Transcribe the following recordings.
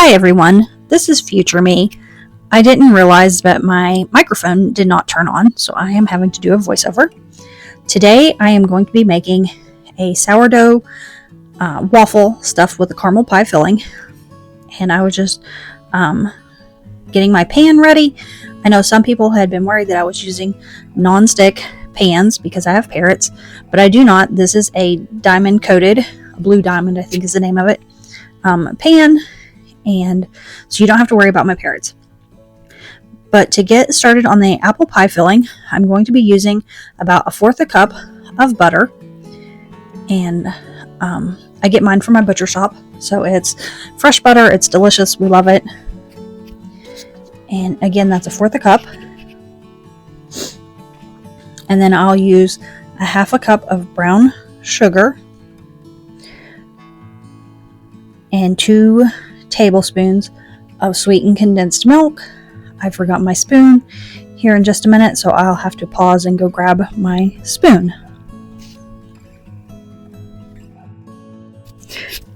Hi everyone, this is future me. I didn't realize that my microphone did not turn on, so I am having to do a voiceover. Today I am going to be making a sourdough waffle stuffed with a caramel pie filling, and I was just getting my pan ready. I know some people had been worried that I was using non-stick pans because I have parrots, but I do not. This is a diamond coated, blue diamond I think is the name of it, pan, and so you don't have to worry about my parrots. But to get started on the apple pie filling, I'm going to be using about 1/4 cup of butter, and I get mine from my butcher shop, so it's fresh butter. It's delicious. We love it. And again, that's 1/4 cup. And then I'll use 1/2 cup of brown sugar and 2 tablespoons of sweetened condensed milk. I forgot my spoon here in just a minute, so I'll have to pause and go grab my spoon.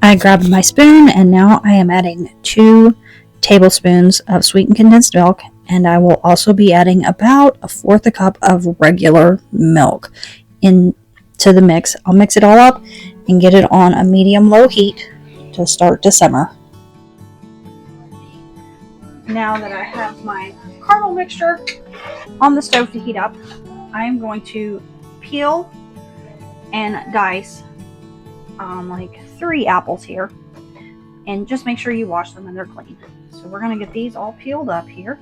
I grabbed my spoon, and now I am adding 2 tablespoons of sweetened condensed milk, and I will also be adding about 1/4 cup of regular milk into the mix. I'll mix it all up and get it on a medium-low heat to start to simmer. Now that I have my caramel mixture on the stove to heat up, I am going to peel and dice like 3 apples here, and just make sure you wash them and they're clean. So we're going to get these all peeled up here.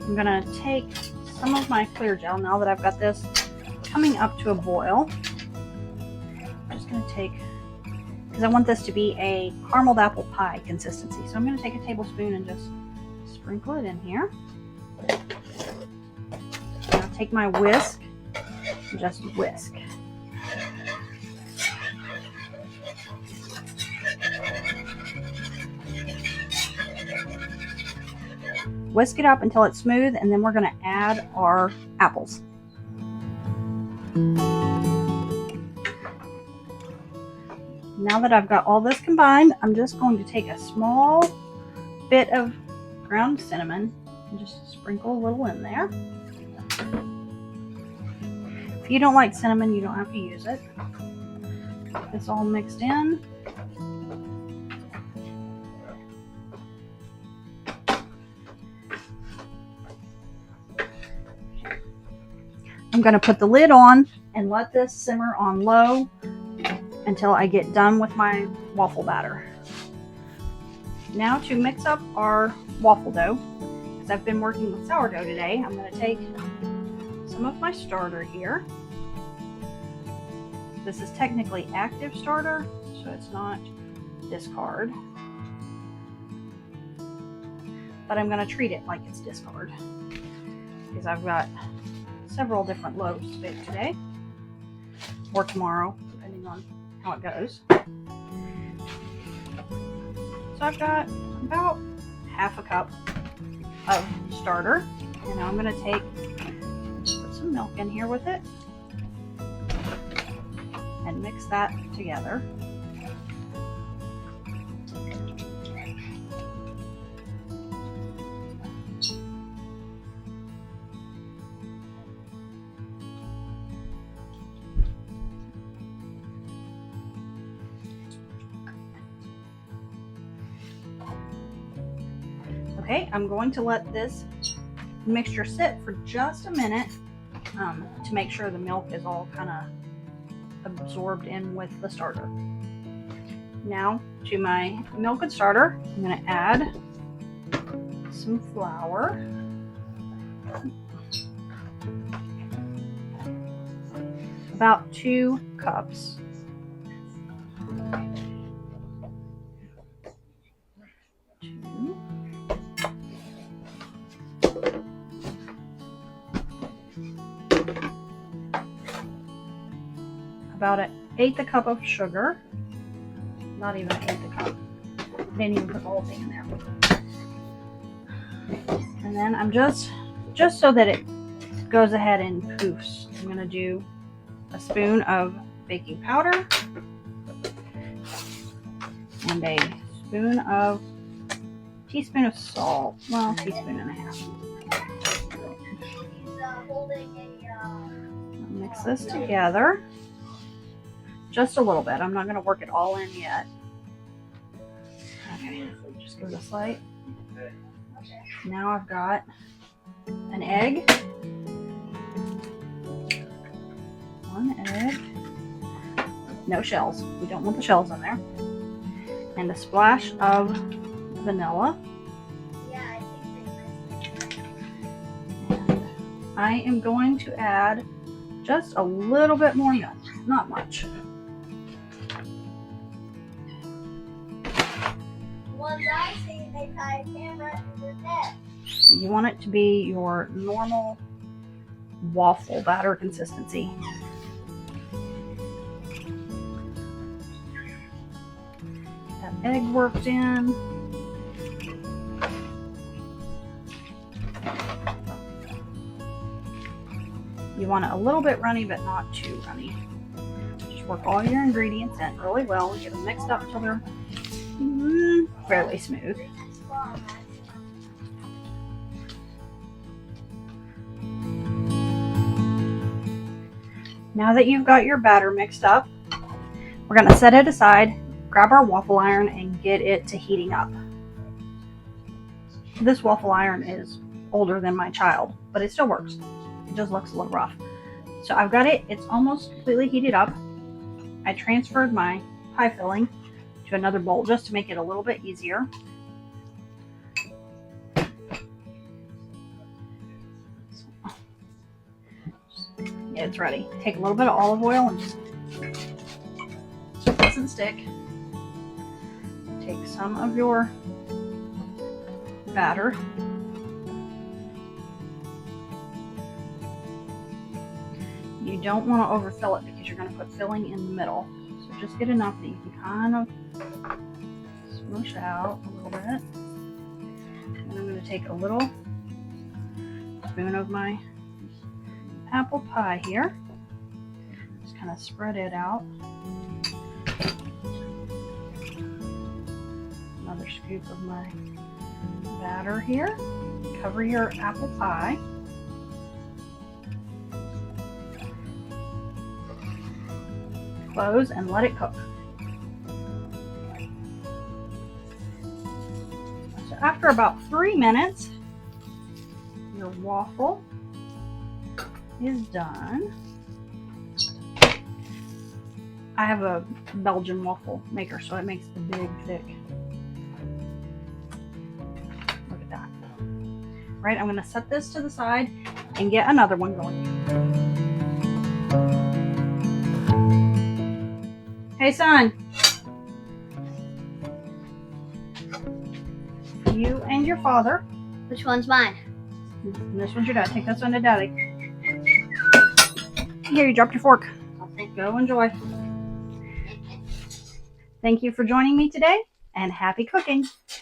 I'm going to take some of my clear gel now that I've got this coming up to a boil. I'm just going to take, because I want this to be a carameled apple pie consistency, so I'm going to take a tablespoon and just sprinkle it in here. And I'll take my whisk and just whisk. Whisk it up until it's smooth, and then we're going to add our apples. Now that I've got all this combined, I'm just going to take a small bit of ground cinnamon and just sprinkle a little in there. If you don't like cinnamon, you don't have to use it. Get this all mixed in. I'm going to put the lid on and let this simmer on low until I get done with my waffle batter. Now to mix up our waffle dough, because I've been working with sourdough today, I'm going to take some of my starter here. This is technically active starter, so it's not discard. But I'm going to treat it like it's discard, because I've got several different loaves to bake today, or tomorrow, depending on how it goes. So I've got about 1/2 cup of starter, and now I'm going to put some milk in here with it and mix that together. Okay, I'm going to let this mixture sit for just a minute to make sure the milk is all kind of absorbed in with the starter. Now to my milk and starter, I'm going to add some flour. About 2 cups. About 1/8 cup of sugar. Not even 1/8 a cup. I didn't even put the whole thing in there. And then I'm just so that it goes ahead and poofs, I'm going to do a spoon of baking powder and a teaspoon of salt. Well, teaspoon and a half. Mix this together just a little bit. I'm not going to work it all in yet. Okay, just give it a slight. Now I've got an egg. 1 egg. No shells. We don't want the shells in there. And a splash of vanilla. And I am going to add just a little bit more milk. Not much. You want it to be your normal waffle batter consistency. That egg worked in. You want it a little bit runny, but not too runny. Just work all your ingredients in really well. Get them mixed up until they're fairly smooth. Now that you've got your batter mixed up, we're going to set it aside, grab our waffle iron, and get it to heating up. This waffle iron is older than my child, but it still works. It just looks a little rough. So I've got it. It's almost completely heated up. I transferred my pie filling to another bowl just to make it a little bit easier. Yeah, it's ready. Take a little bit of olive oil and just so it doesn't stick. Take some of your batter. You don't want to overfill it because you're going to put filling in the middle. So just get enough that you can kind of smush out a little bit. And I'm going to take a little spoon of my apple pie here. Just kind of spread it out. Another scoop of my batter here. Cover your apple pie. Close and let it cook. So after about 3 minutes, your waffle is done. I have a Belgian waffle maker, so it makes the big, thick. Look at that. Right, I'm going to set this to the side and get another one going. Hey, son. You and your father. Which one's mine? And this one's your dad. Take this one to daddy. Here, you dropped your fork. Go enjoy. Thank you for joining me today, and happy cooking.